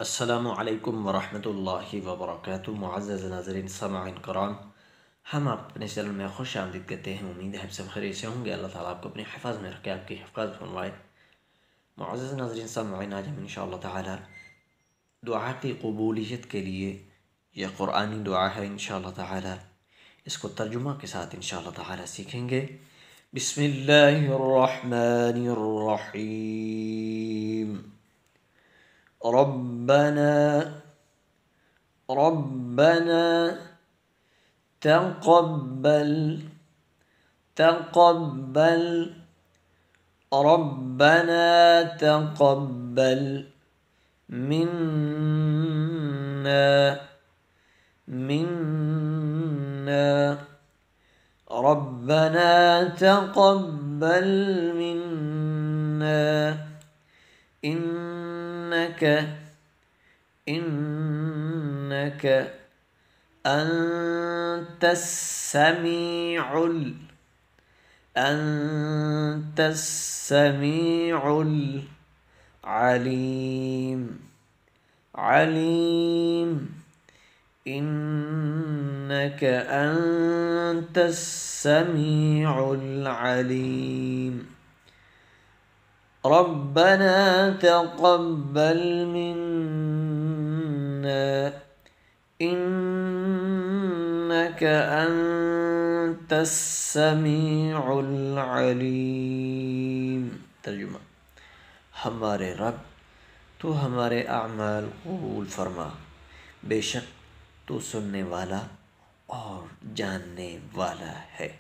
अस्सलामु अलैकुम वरहमतुल्लाहि वबरकातुहू। मुअज़्ज़ज़ नाज़रीन सामईन कराम, हम अपने चैनल में खुश आमदीद कहते हैं। उम्मीद है आप सब खैरियत से होंगे। अल्लाह ताला आपको अपने हिफ़ाज़ में रखे, आपकी हिफ़ाज़त फरमाए। मुअज़्ज़ज़ नाज़रीन सामईन, आज हम इंशाअल्लाह ताला दुआ की क़बूलियत के लिए यह क़ुरआनी दुआ है इंशाअल्लाह ताला, इसको तर्जुमा के साथ इंशाअल्लाह ताला सीखेंगे। बिस्मिल्लाहिर्रहमानिर्रहीम। रब्बना रब्बना तक़ब्बल तक़ब्बल रब्बना तक़ब्बल मिन्ना मिन्ना रब्बना तक़ब्बल मिन्ना इन्नका इन्नका अंतस्समीउल अलीम अलीम इन्नका अंतस्समीउल अलीम। रब्बना तक़ब्बल मिन्ना इन्नका अंतस्समीउल अलीम। तर्जुमा: हमारे रब, तो हमारे अमाल कबूल फरमा, बेशक तो सुनने वाला और जानने वाला है।